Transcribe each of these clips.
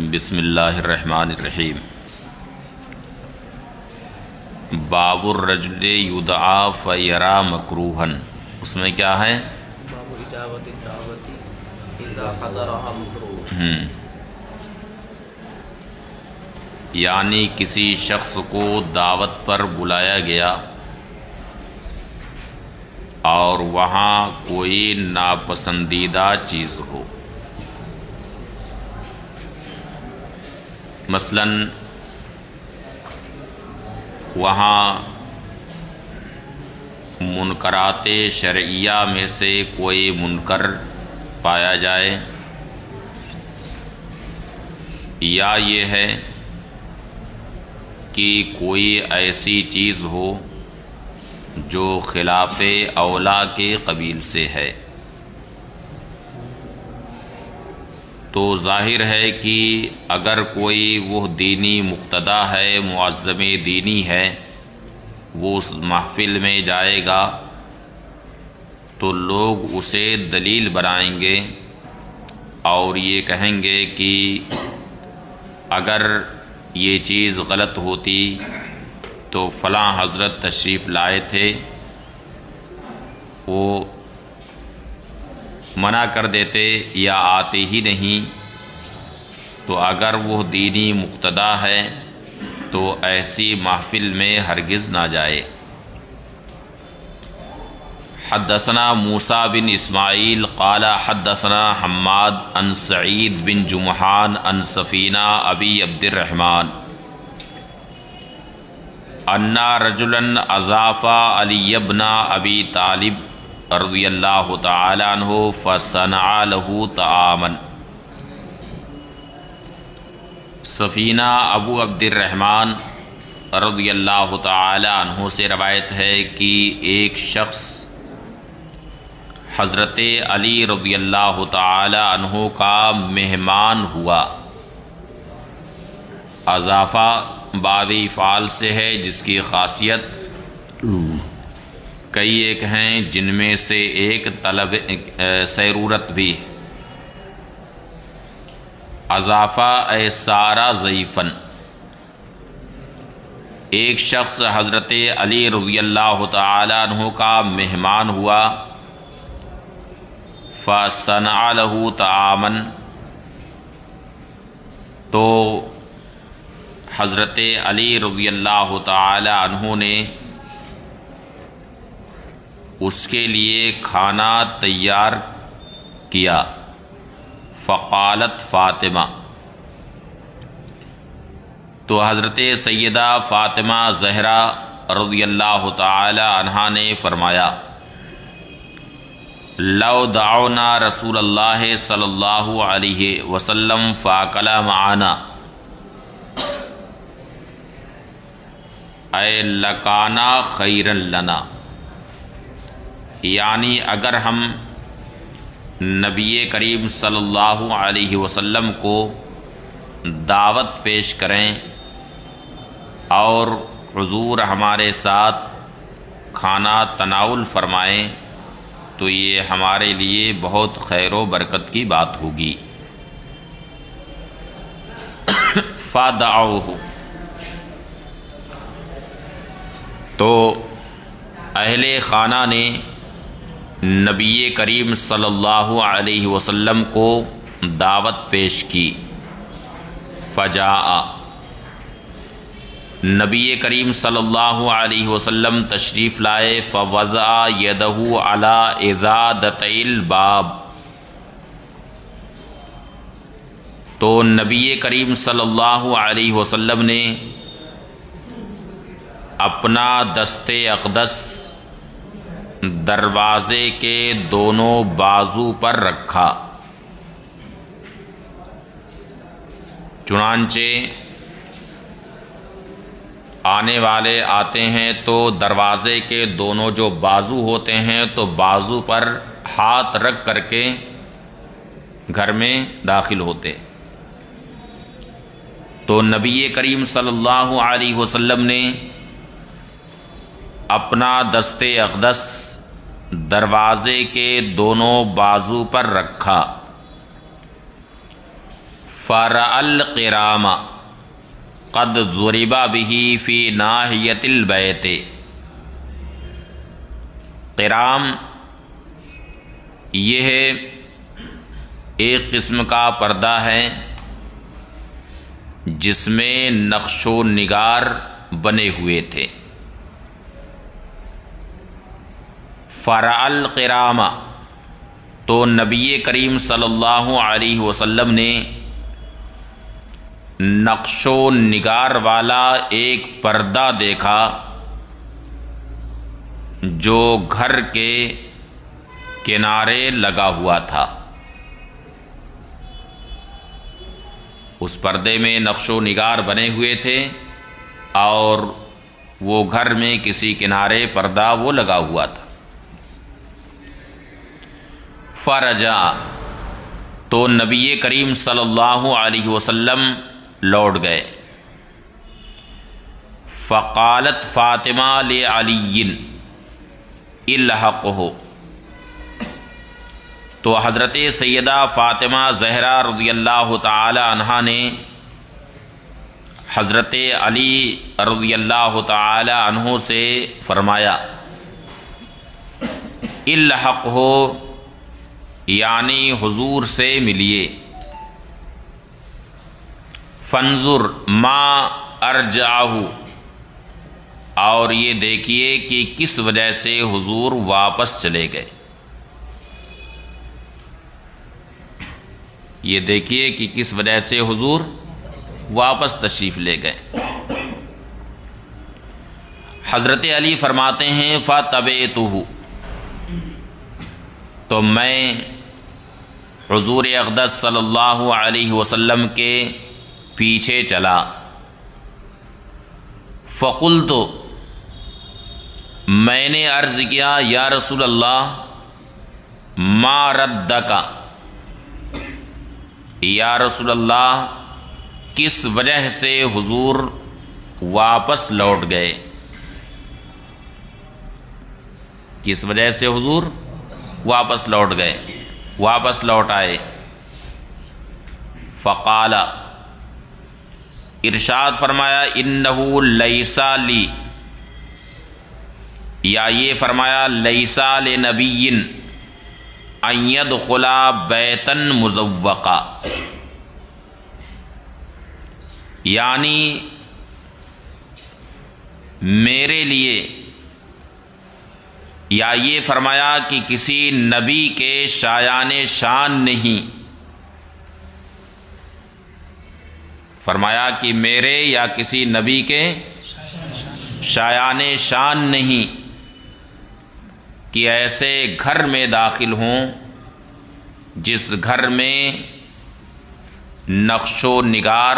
بسم اللہ الرحمن الرحیم۔ باب الرجل یدعا فیرا مکروہن، اس میں کیا ہے؟ باب اجابت الدعوت اذا حضرها مکروہ، یعنی کسی شخص کو دعوت پر بلایا گیا اور وہاں کوئی ناپسندیدہ چیز ہو، مثلاً وہاں منکرات شرعیہ میں سے کوئی منکر پایا جائے، یا یہ ہے کہ کوئی ایسی چیز ہو جو خلاف اولا کے قبیل سے ہے، تو ظاہر ہے کہ اگر کوئی وہ دینی مقتدا ہے، معظم دینی ہے، وہ اس محفل میں جائے گا تو لوگ اسے دلیل بنائیں گے اور یہ کہیں گے کہ اگر یہ چیز غلط ہوتی تو فلاں حضرت تشریف لائے تھے، وہ منع کر دیتے یا آتے ہی نہیں، تو اگر وہ دینی مقتدا ہے تو ایسی محفل میں ہرگز نہ جائے۔ حدثنا موسیٰ بن اسماعیل قال حدثنا حماد عن سعید بن جمحان عن سفینہ ابی عبد الرحمن ان رجلا اضاف علی بن ابی طالب رضی اللہ تعالی عنہ فصنع له طعاما۔ سفینہ ابو عبد الرحمن رضی اللہ تعالی عنہ سے روایت ہے کہ ایک شخص حضرت علی رضی اللہ تعالی عنہ کا مہمان ہوا۔ اضافہ باب فعال سے ہے جس کی خاصیت کئی ایک ہیں، جن میں سے ایک طلب سیرورت بھی۔ اضافہ اے سارا ضعیفن، ایک شخص حضرت علی رضی اللہ تعالی عنہ کا مہمان ہوا، فصنع له طعاما، تو حضرت علی رضی اللہ تعالی عنہ نے اس کے لیے کھانا تیار کیا۔ فقالت فاطمہ، تو حضرت سیدہ فاطمہ زہرا رضی اللہ تعالی عنہا نے فرمایا، لو دعونا رسول اللہ صلی اللہ علیہ وسلم فاکل معنا اے لکانا خیرا لنا، یعنی اگر ہم نبی کریم صلی اللہ علیہ وسلم کو دعوت پیش کریں اور حضور ہمارے ساتھ کھانا تناول فرمائیں تو یہ ہمارے لیے بہت خیر و برکت کی بات ہوگی۔ فدعوہ، تو اہل خانہ نے نبی کریم صلی اللہ علیہ وسلم کو دعوت پیش کی۔ فجاء، نبی کریم صلی اللہ علیہ وسلم تشریف لائے۔ فوضع یدہ علی ازادتئی الباب، تو نبی کریم صلی اللہ علیہ وسلم نے اپنا دست اقدس دروازے کے دونوں بازو پر رکھا۔ چنانچہ آنے والے آتے ہیں تو دروازے کے دونوں جو بازو ہوتے ہیں تو بازو پر ہاتھ رکھ کر کے گھر میں داخل ہوتے، تو نبی کریم صلی اللہ علیہ وسلم نے اپنا دست اقدس دروازے کے دونوں بازو پر رکھا۔ فرأى القرام قد ضرب به في ناحية البيت۔ قرام یہ ایک قسم کا پردہ ہے جس میں نقش و نگار بنے ہوئے تھے۔ فرأى القرام، تو نبی کریم صلی اللہ علیہ وسلم نے نقش و نگار والا ایک پردہ دیکھا جو گھر کے کنارے لگا ہوا تھا۔ اس پردے میں نقش و نگار بنے ہوئے تھے اور وہ گھر میں کسی کنارے پردہ وہ لگا ہوا تھا۔ فرجع، تو نبی کریم صلی اللہ علیہ وسلم لوٹ گئے۔ فقالت فاطمہ لعلی الحقہ، تو حضرت سیدہ فاطمہ زہرا رضی اللہ تعالی عنہا نے حضرت علی رضی اللہ تعالی عنہ سے فرمایا، الحقہ یعنی حضور سے ملیے، فانظر ما ارجعہ، اور یہ دیکھیے کہ کس وجہ سے حضور واپس چلے گئے، یہ دیکھیے کہ کس وجہ سے حضور واپس تشریف لے گئے۔ حضرت علی فرماتے ہیں فَتَبِعْتُهُ، تو میں حضور اقدس صلی اللہ علیہ وسلم کے پیچھے چلا۔ فَقُلْتُ، میں نے عرض کیا، یا رسول اللہ، ما ردک، یا رسول اللہ کس وجہ سے حضور واپس لوٹ گئے، کس وجہ سے حضور واپس لوٹ گئے، واپس لوٹ آئے۔ فقال، ارشاد فرمایا، انہ لیس لی، یا یہ فرمایا لیس لنبی ان يدخل بیتا مزوقا، یعنی میرے لیے، یا یہ فرمایا کہ کسی نبی کے شایان شان نہیں، فرمایا کہ میرے یا کسی نبی کے شایان شان نہیں کہ ایسے گھر میں داخل ہوں جس گھر میں نقش و نگار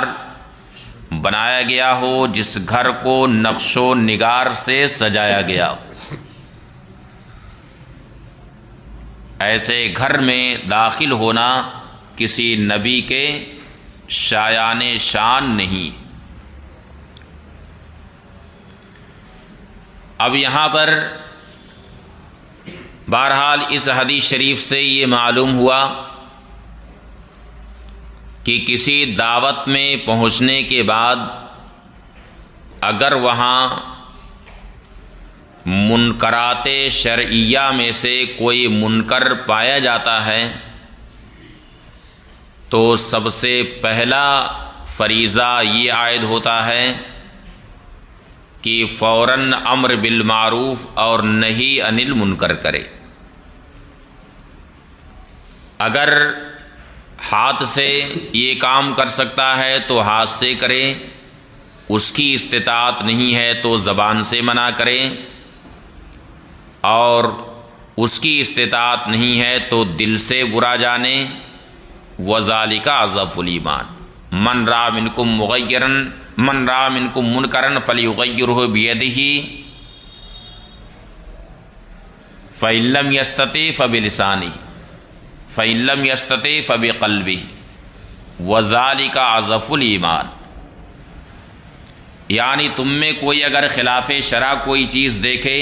بنایا گیا ہو، جس گھر کو نقش و نگار سے سجایا گیا ہو، ایسے گھر میں داخل ہونا کسی نبی کے شایان شان نہیں۔ اب یہاں پر بہرحال اس حدیث شریف سے یہ معلوم ہوا کہ کسی دعوت میں پہنچنے کے بعد اگر وہاں منکرات شرعیہ میں سے کوئی منکر پایا جاتا ہے تو سب سے پہلا فریضہ یہ عائد ہوتا ہے کہ فوراً امر بالمعروف اور نہی عن المنکر کرے۔ اگر ہاتھ سے یہ کام کر سکتا ہے تو ہاتھ سے کرے، اس کی استطاعت نہیں ہے تو زبان سے منع کرے، اور اس کی استطاعت نہیں ہے تو دل سے برا جانے۔ وَذَلِكَ أَضْعَفُ الْإِيمَانِ مَنْ رَأَى مِنْكُمْ مُنْكَرًا فَلْيُغَيِّرْهُ بِيَدِهِ فَإِنْ لَمْ يَسْتَطِعْ فَبِلِسَانِهِ فَإِنْ لَمْ يَسْتَطِعْ فَبِقَلْبِهِ وَذَلِكَ أَضْعَفُ الْإِيمَانِ، یعنی تم میں کوئی اگر خلاف شرع کوئی چیز دیکھے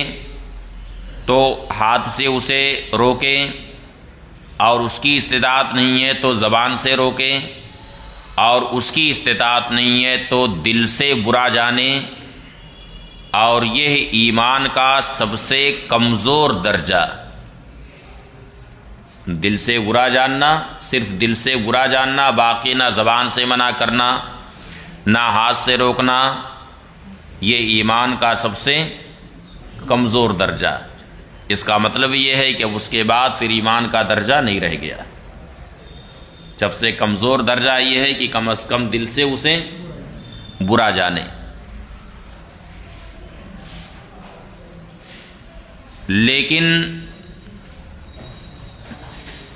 تو ہاتھ سے اسے روکے، اور اس کی استطاعت نہیں ہے تو زبان سے روکے، اور اس کی استطاعت نہیں ہے تو دل سے برا جانے، اور یہ ایمان کا سب سے کمزور درجہ۔ دل سے برا جاننا، صرف دل سے برا جاننا، باقی نہ زبان سے منع کرنا نہ ہاتھ سے روکنا، یہ ایمان کا سب سے کمزور درجہ۔ اس کا مطلب یہ ہے کہ اب اس کے بعد پھر ایمان کا درجہ نہیں رہ گیا۔ سب سے کمزور درجہ یہ ہے کہ کم از کم دل سے اسے برا جانے۔ لیکن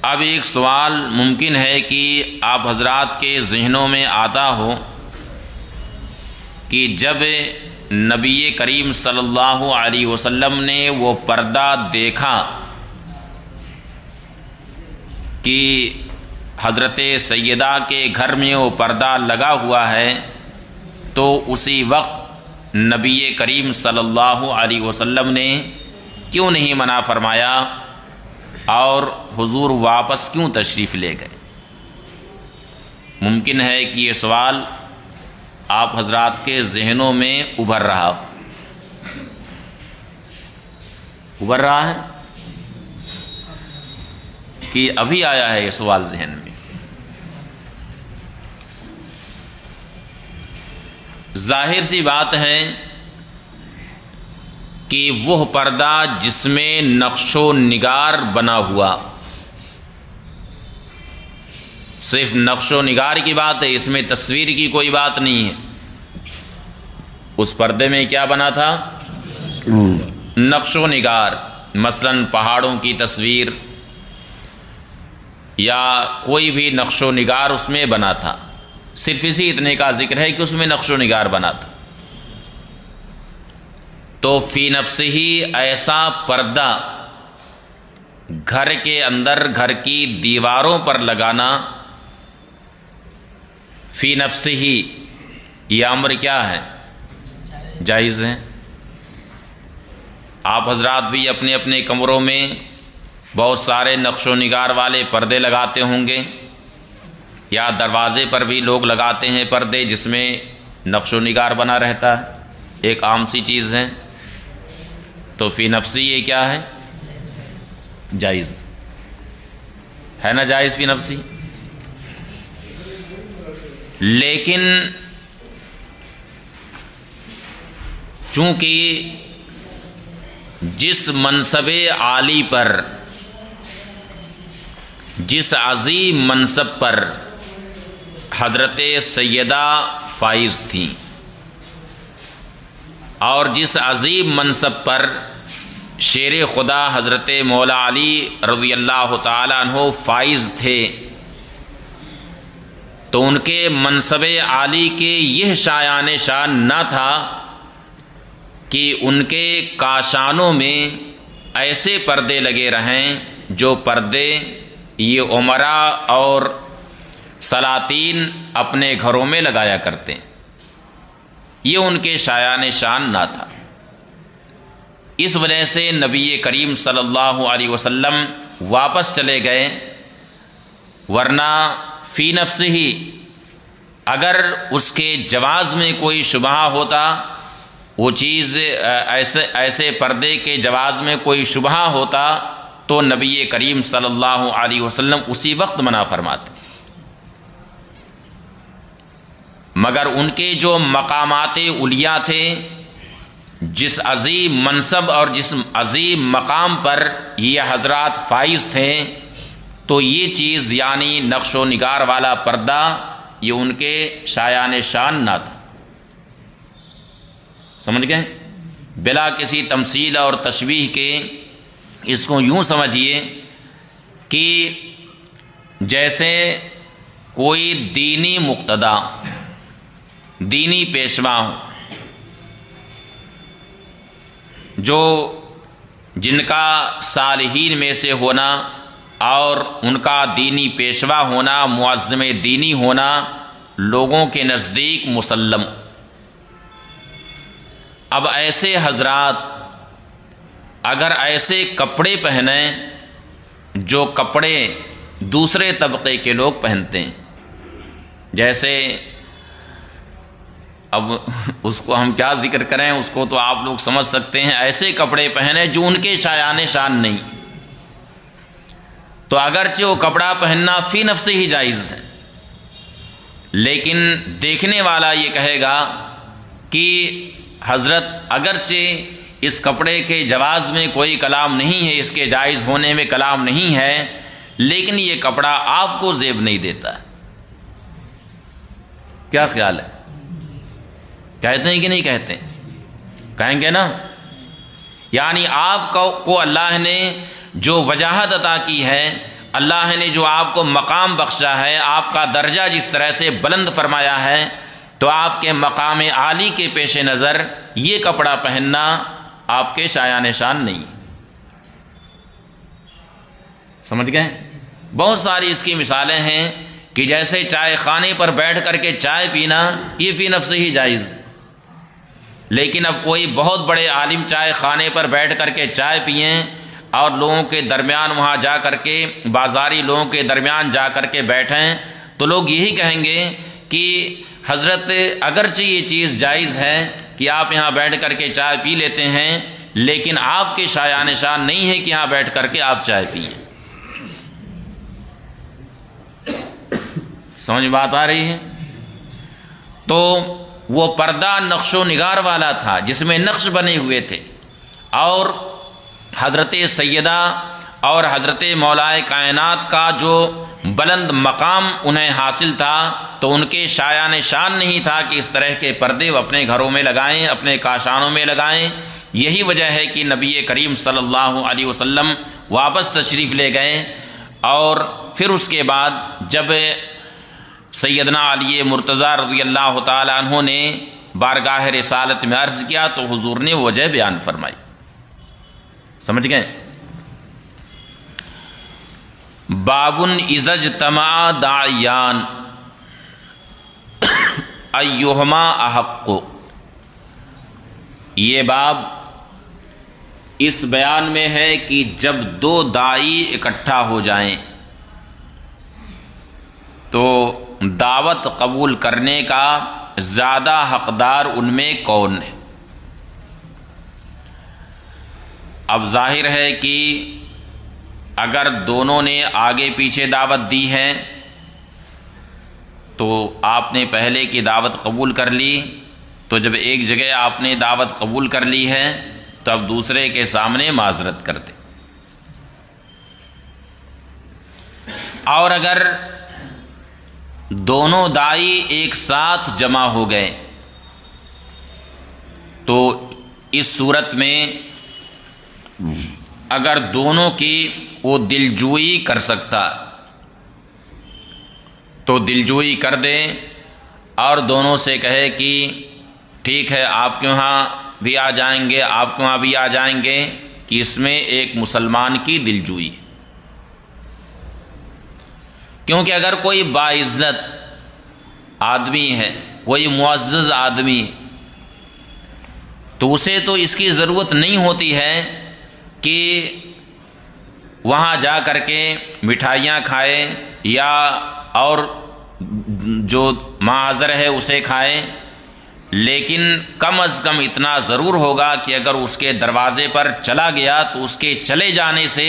اب ایک سوال ممکن ہے کہ آپ حضرات کے ذہنوں میں آتا ہو کہ جب نبی کریم صلی اللہ علیہ وسلم نے وہ پردہ دیکھا کہ حضرت سیدہ کے گھر میں وہ پردہ لگا ہوا ہے، تو اسی وقت نبی کریم صلی اللہ علیہ وسلم نے کیوں نہیں منع فرمایا اور حضور واپس کیوں تشریف لے گئے؟ ممکن ہے کہ یہ سوال آپ حضرات کے ذہنوں میں ابھر رہا ہے کہ ابھی آیا ہے یہ سوال ذہن میں۔ ظاہر سی بات ہے کہ وہ پردہ جس میں نقش و نگار بنا ہوا، صرف نقش و نگار کی بات ہے، اس میں تصویر کی کوئی بات نہیں ہے۔ اس پردے میں کیا بنا تھا؟ نقش و نگار، مثلا پہاڑوں کی تصویر یا کوئی بھی نقش و نگار اس میں بنا تھا۔ صرف اسی اتنے کا ذکر ہے کہ اس میں نقش و نگار بنا تھا۔ تو فی نفس ہی ایسا پردہ گھر کے اندر، گھر کی دیواروں پر لگانا، فی نفس ہی یہ امر کیا ہے؟ جائز ہے۔ آپ حضرات بھی اپنے اپنے کمروں میں بہت سارے نقش و نگار والے پردے لگاتے ہوں گے، یا دروازے پر بھی لوگ لگاتے ہیں پردے جس میں نقش و نگار بنا رہتا ہے، ایک عام سی چیز ہے۔ تو فی نفسی یہ کیا ہے؟ جائز ہے نا، جائز فی نفسی۔ لیکن چونکہ جس منصب عالی پر، جس عظیم منصب پر حضرت سیدہ فائز تھیں، اور جس عظیم منصب پر شیر خدا حضرت مولا علی رضی اللہ تعالیٰ عنہ فائز تھے، تو ان کے منصب عالی کے یہ شایان شان نہ تھا کہ ان کے کاشانوں میں ایسے پردے لگے رہیں جو پردے یہ امراء اور سلاطین اپنے گھروں میں لگایا کرتے ہیں، یہ ان کے شایان شان نہ تھا۔ اس وجہ سے نبی کریم صلی اللہ علیہ وسلم واپس چلے گئے، ورنہ فی نفس ہی اگر اس کے جواز میں کوئی شبہ ہوتا، وہ چیز ایسے پردے کے جواز میں کوئی شبہ ہوتا، تو نبی کریم صلی اللہ علیہ وسلم اسی وقت منع فرماتے۔ مگر ان کے جو مقامات علیہ تھے، جس عظیم منصب اور جس عظیم مقام پر یہ حضرات فائز تھے، تو یہ چیز یعنی نقش و نگار والا پردہ یہ ان کے شایان شان نہ تھا۔ سمجھ گئے؟ بلا کسی تمثیل اور تشبیہ کے اس کو یوں سمجھیے کہ جیسے کوئی دینی مقتدا، دینی پیشوا ہو، جو جن کا صالحین میں سے ہونا اور ان کا دینی پیشوا ہونا، معظم دینی ہونا لوگوں کے نزدیک مسلم۔ اب ایسے حضرات اگر ایسے کپڑے پہنیں جو کپڑے دوسرے طبقے کے لوگ پہنتے ہیں، جیسے اب اس کو ہم کیا ذکر کریں، اس کو تو آپ لوگ سمجھ سکتے ہیں، ایسے کپڑے پہنے جو ان کے شایان شان نہیں، تو اگرچہ وہ کپڑا پہننا فی نفس ہی جائز ہے، لیکن دیکھنے والا یہ کہے گا کہ حضرت اگرچہ اس کپڑے کے جواز میں کوئی کلام نہیں ہے، اس کے جائز ہونے میں کلام نہیں ہے، لیکن یہ کپڑا آپ کو زیب نہیں دیتا۔ کیا خیال ہے؟ کہتے ہیں کہ نہیں کہتے؟ کہیں گے نا؟ یعنی آپ کو اللہ نے جو وجاہت عطا کی ہے، اللہ نے جو آپ کو مقام بخشا ہے، آپ کا درجہ جس طرح سے بلند فرمایا ہے، تو آپ کے مقام عالی کے پیش نظر یہ کپڑا پہننا آپ کے شایان شان نہیں۔ سمجھ گئے؟ بہت ساری اس کی مثالیں ہیں کہ جیسے چائے خانے پر بیٹھ کر کے چائے پینا یہ فی نفس ہی جائز، لیکن اب کوئی بہت بڑے عالم چائے خانے پر بیٹھ کر کے چائے پئیں اور لوگوں کے درمیان وہاں جا کر کے، بازاری لوگوں کے درمیان جا کر کے بیٹھیں، تو لوگ یہی کہیں گے کہ حضرت اگرچہ یہ چیز جائز ہے کہ آپ یہاں بیٹھ کر کے چائے پی لیتے ہیں، لیکن آپ کے شایان شان نہیں ہے کہ یہاں بیٹھ کر کے آپ چائے پئیں۔ سمجھ بات آ رہی ہے؟ تو وہ پردہ نقش و نگار والا تھا جس میں نقش بنے ہوئے تھے، اور حضرت سیدہ اور حضرت مولائے کائنات کا جو بلند مقام انہیں حاصل تھا، تو ان کے شایان شان نہیں تھا کہ اس طرح کے پردے وہ اپنے گھروں میں لگائیں، اپنے کاشانوں میں لگائیں۔ یہی وجہ ہے کہ نبی کریم صلی اللہ علیہ وسلم واپس تشریف لے گئے، اور پھر اس کے بعد جب سیدنا علی مرتضیٰ رضی اللہ تعالی عنہ نے بارگاہ رسالت میں عرض کیا تو حضور نے وجہ بیان فرمائی۔ سمجھ گئے؟ بابن اذا اجتمع داعیان ایہما احق، یہ باب اس بیان میں ہے کہ جب دو داعی اکٹھا ہو جائیں تو دعوت قبول کرنے کا زیادہ حقدار ان میں کون ہے؟ اب ظاہر ہے کہ اگر دونوں نے آگے پیچھے دعوت دی ہے تو آپ نے پہلے کی دعوت قبول کر لی، تو جب ایک جگہ آپ نے دعوت قبول کر لی ہے تو اب دوسرے کے سامنے معذرت کر دیں۔ اور اگر دونوں داعی ایک ساتھ جمع ہو گئے تو اس صورت میں اگر دونوں کی وہ دلجوئی کر سکتا تو دلجوئی کر دے، اور دونوں سے کہے کہ ٹھیک ہے آپ کے وہاں بھی آ جائیں گے، آپ کے وہاں بھی آ جائیں گے، کہ اس میں ایک مسلمان کی دلجوئی۔ کیونکہ اگر کوئی باعزت آدمی ہے، کوئی معزز آدمی، تو اسے تو اس کی ضرورت نہیں ہوتی ہے کہ وہاں جا کر کے مٹھائیاں کھائے یا اور جو معذر ہے اسے کھائے، لیکن کم از کم اتنا ضرور ہوگا کہ اگر اس کے دروازے پر چلا گیا تو اس کے چلے جانے سے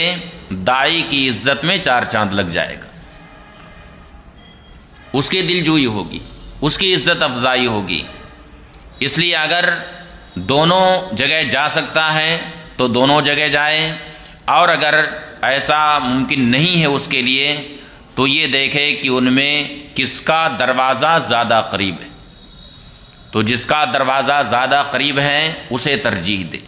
داعی کی عزت میں 4 چاند لگ جائے گا، اس کی دلجوئی ہوگی، اس کی عزت افزائی ہوگی۔ اس لیے اگر دونوں جگہ جا سکتا ہے تو دونوں جگہ جائے، اور اگر ایسا ممکن نہیں ہے اس کے لیے تو یہ دیکھے کہ ان میں کس کا دروازہ زیادہ قریب ہے، تو جس کا دروازہ زیادہ قریب ہے اسے ترجیح دے۔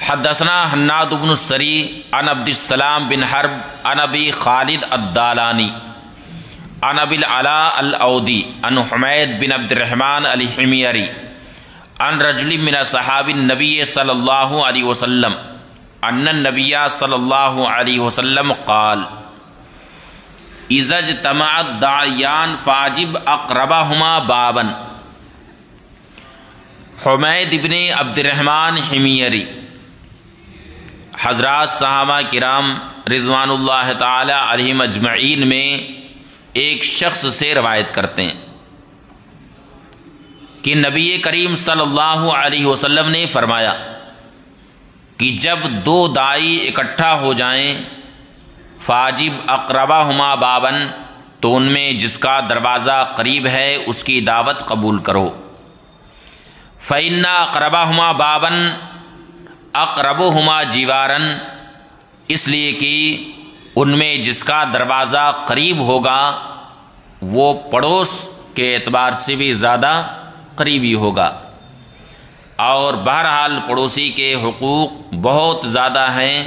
حدثنا حناد بن السری عن عبد السلام بن حرب عن ابی خالد الدالانی عن ابی العلاء الاودی عن حمید بن عبد الرحمن الحمیری عن رجل من اصحاب النبی صلی اللہ علیہ وسلم ان النبی صلی اللہ علیہ وسلم قال اذا اجتمعت داعیان فاجب اقربہما بابا۔ حمید بن عبد الرحمن حمیری، حضرات صحابہ کرام رضوان اللہ تعالی علیہم اجمعین میں ایک شخص سے روایت کرتے ہیں کہ نبی کریم صلی اللہ علیہ وسلم نے فرمایا کہ جب دو داعی اکٹھا ہو جائیں فاجب اقربہما بابن، تو ان میں جس کا دروازہ قریب ہے اس کی دعوت قبول کرو۔ فإن اقربہما بابن اقربہما جیوارن، اس لیے کہ ان میں جس کا دروازہ قریب ہوگا وہ پڑوس کے اعتبار سے بھی زیادہ قریبی ہوگا، اور بہرحال پڑوسی کے حقوق بہت زیادہ ہیں۔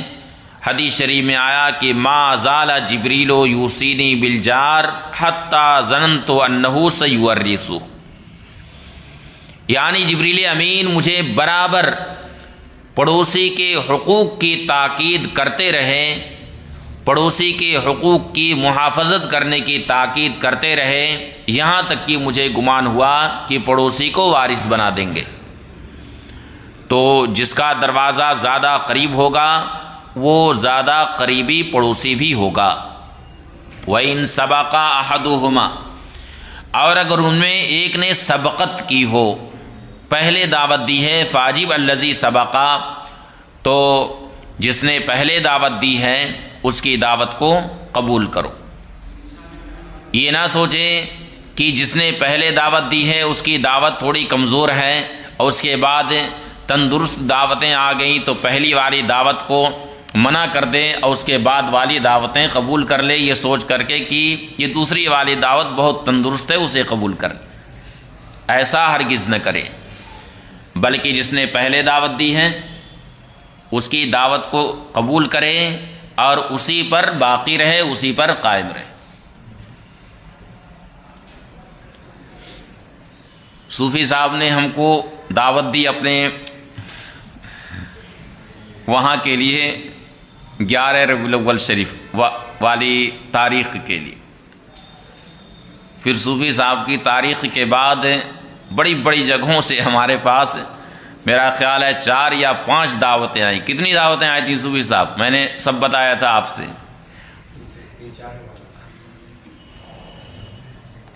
حدیث شریف میں آیا کہ ما زال جبریل یوصینی بالجار حتی ظننت انہ سیورث، یعنی جبریل امین مجھے برابر پڑوسی کے حقوق کی تاکید کرتے رہے، پڑوسی کے حقوق کی محافظت کرنے کی تاکید کرتے رہے، یہاں تک کہ مجھے گمان ہوا کہ پڑوسی کو وارث بنا دیں گے۔ تو جس کا دروازہ زیادہ قریب ہوگا وہ زیادہ قریبی پڑوسی بھی ہوگا۔ وَإِن سَبَقَ أَحَدُهُمَا، اور اگر ان میں ایک نے سبقت کی ہو، پہلے دعوت دی ہے، فاجب الذی سبقا، تو جس نے پہلے دعوت دی ہے اس کی دعوت کو قبول کرو۔ یہ نہ سوچیں کہ جس نے پہلے دعوت دی ہے اس کی دعوت تھوڑی کمزور ہے اور اس کے بعد تندرست دعوتیں آ گئیں تو پہلی والی دعوت کو منع کر دے اور اس کے بعد والی دعوتیں قبول کر لے، یہ سوچ کر کے کہ یہ دوسری والی دعوت بہت تندرست ہے اسے قبول کر لے۔ ایسا ہرگز نہ کرے، بلکہ جس نے پہلے دعوت دی ہے اس کی دعوت کو قبول کرے اور اسی پر باقی رہے، اسی پر قائم رہے۔ صوفی صاحب نے ہم کو دعوت دی اپنے وہاں کے لیے 11 ربیع الاول شریف والی تاریخ کے لیے۔ پھر صوفی صاحب کی تاریخ کے بعد بڑی بڑی جگہوں سے ہمارے پاس میرا خیال ہے 4 یا 5 دعوتیں آئیں۔ کتنی دعوتیں آئی تھیں صوفی صاحب؟ میں نے سب بتایا تھا آپ سے۔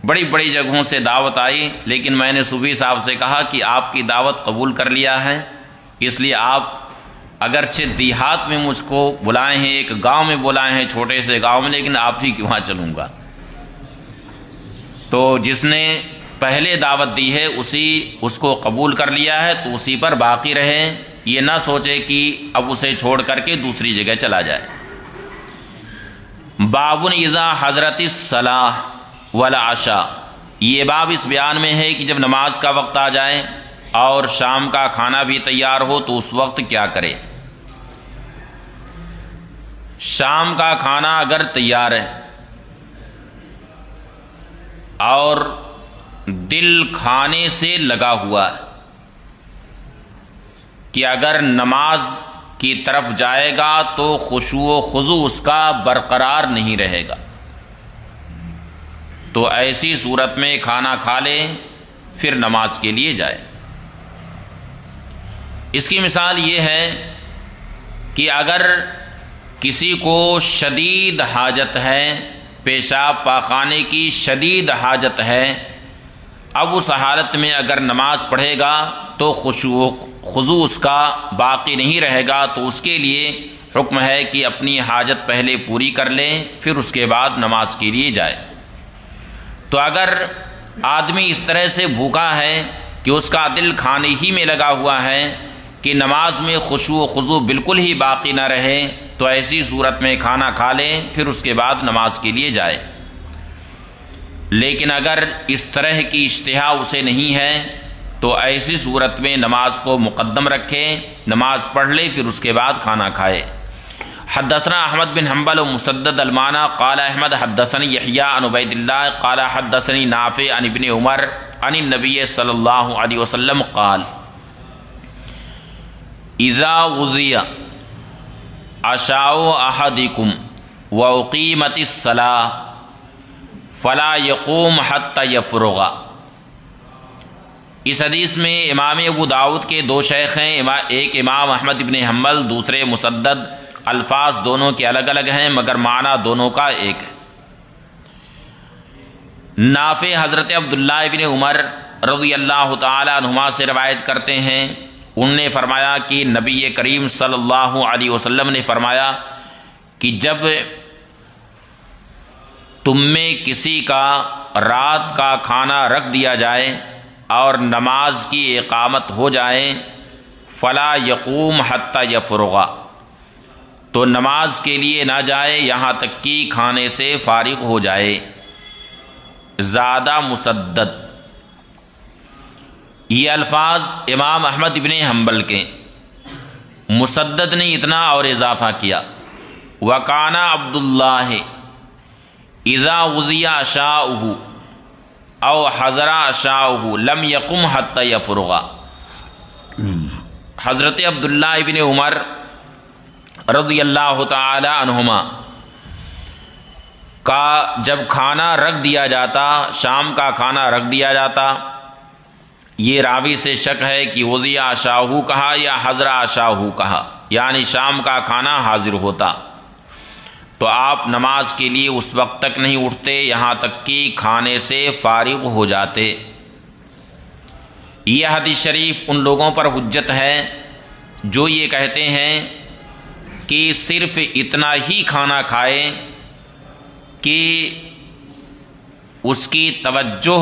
بڑی بڑی جگہوں سے دعوت آئی، لیکن میں نے صوفی صاحب سے کہا کہ آپ کی دعوت قبول کر لیا ہے، اس لیے آپ اگرچہ دیہات میں مجھ کو بلائے ہیں، ایک گاؤں میں بلائے ہیں، چھوٹے سے گاؤں میں، لیکن آپ ہی کے وہاں چلوں گا۔ تو جس نے پہلے دعوت دی ہے اس کو قبول کر لیا ہے تو اسی پر باقی رہے، یہ نہ سوچے کہ اب اسے چھوڑ کر کے دوسری جگہ چلا جائے۔ باب اذا حضرت الصلاۃ والعشاء، یہ باب اس بیان میں ہے کہ جب نماز کا وقت آ جائے اور شام کا کھانا بھی تیار ہو تو اس وقت کیا کرے۔ شام کا کھانا اگر تیار ہے اور دل کھانے سے لگا ہوا ہے کہ اگر نماز کی طرف جائے گا تو خشوع و خضوع اس کا برقرار نہیں رہے گا، تو ایسی صورت میں کھانا کھا لے پھر نماز کے لیے جائے۔ اس کی مثال یہ ہے کہ اگر کسی کو شدید حاجت ہے، پیشاب پاخانے کی شدید حاجت ہے، اب اس حالت میں اگر نماز پڑھے گا تو خشوع و خضوع اس کا باقی نہیں رہے گا، تو اس کے لیے حکم ہے کہ اپنی حاجت پہلے پوری کر لے پھر اس کے بعد نماز کے لیے جائے۔ تو اگر آدمی اس طرح سے بھوکا ہے کہ اس کا دل کھانے ہی میں لگا ہوا ہے کہ نماز میں خشوع و خضوع بالکل ہی باقی نہ رہے، تو ایسی صورت میں کھانا کھا لے پھر اس کے بعد نماز کے لیے جائے۔ لیکن اگر اس طرح کی اشتہا اسے نہیں ہے تو ایسی صورت میں نماز کو مقدم رکھے، نماز پڑھ لے پھر اس کے بعد کھانا کھائے۔ حدثنا احمد بن حنبل و مسدد المعنى قال احمد حدثني يحيى عن عبيد الله قال حدثني نافع عن ابن عمر عن النبي صلی اللہ علیہ وسلم قال اذا وضي عشاء احدكم واقيمت الصلاة فلا يقوم حتى يفرغ۔ اس حدیث میں امام ابو داؤد کے 2 شیخ ہیں، ایک امام احمد بن حنبل، دوسرے مسدد، الفاظ دونوں کے الگ الگ ہیں مگر معنی دونوں کا ایک ہے۔ نافع حضرت عبداللہ ابن عمر رضی اللہ تعالی عنہما سے روایت کرتے ہیں، انہوں نے فرمایا کہ نبی کریم صلی اللہ علیہ وسلم نے فرمایا کہ جب تم میں کسی کا رات کا کھانا رکھ دیا جائے اور نماز کی اقامت ہو جائے فلا یقوم حتی یفرغ، تو نماز کے لیے نہ جائے یہاں تک کہ کھانے سے فارغ ہو جائے۔ زادہ مسدد، یہ الفاظ امام احمد بن حنبل کے، مسدد نے اتنا اور اضافہ کیا، وَكَانَ عَبْدُ اللَّهِ اِذَا وُضِيَ عَشَاؤُهُ او حضر عشاؤه لم يقم حتى يفرغ۔ حضرت عبداللہ ابن عمر رضی اللہ تعالی عنہما کا جب کھانا رکھ دیا جاتا، شام کا کھانا رکھ دیا جاتا، یہ راوی سے شک ہے کہ وضیع عشاؤہ کہا یا حضر عشاؤہ کہا، یعنی شام کا کھانا حاضر ہوتا، تو آپ نماز کے لیے اس وقت تک نہیں اٹھتے یہاں تک کہ کھانے سے فارغ ہو جاتے۔ یہ حدیث شریف ان لوگوں پر حجت ہے جو یہ کہتے ہیں کہ صرف اتنا ہی کھانا کھائے کہ اس کی توجہ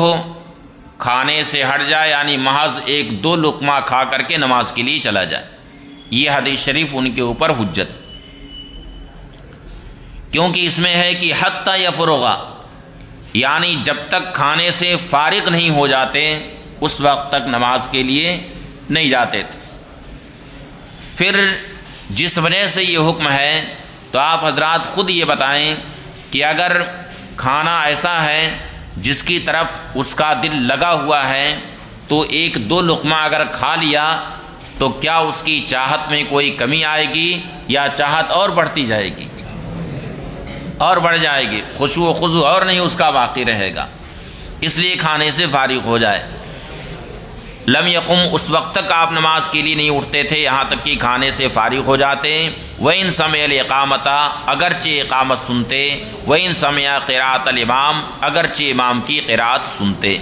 کھانے سے ہٹ جائے، یعنی محض ایک دو لقمہ کھا کر کے نماز کے لیے چلا جائے۔ یہ حدیث شریف ان کے اوپر حجت، کیونکہ اس میں ہے کہ حتی یفرغ، یعنی جب تک کھانے سے فارغ نہیں ہو جاتے اس وقت تک نماز کے لیے نہیں جاتے تھے۔ پھر جس وجہ سے یہ حکم ہے تو آپ حضرات خود یہ بتائیں کہ اگر کھانا ایسا ہے جس کی طرف اس کا دل لگا ہوا ہے تو ایک دو لقمہ اگر کھا لیا تو کیا اس کی چاہت میں کوئی کمی آئے گی یا چاہت اور بڑھتی جائے گی؟ اور بڑھ جائے گی، خشوع و خضوع اور نہیں اس کا باقی رہے گا، اس لیے کھانے سے فارغ ہو جائے۔ لم یقم، اس وقت تک آپ نماز کے لیے نہیں اٹھتے تھے یہاں تک کہ کھانے سے فارغ ہو جاتے۔ وَإِن سَمِعَ الْإِقَامَةَ، اگرچہ اقامت سنتے، وَإِن سَمِعَ قِرَاءَةَ الْإِمَامِ، اگرچہ امام کی قرات سنتے۔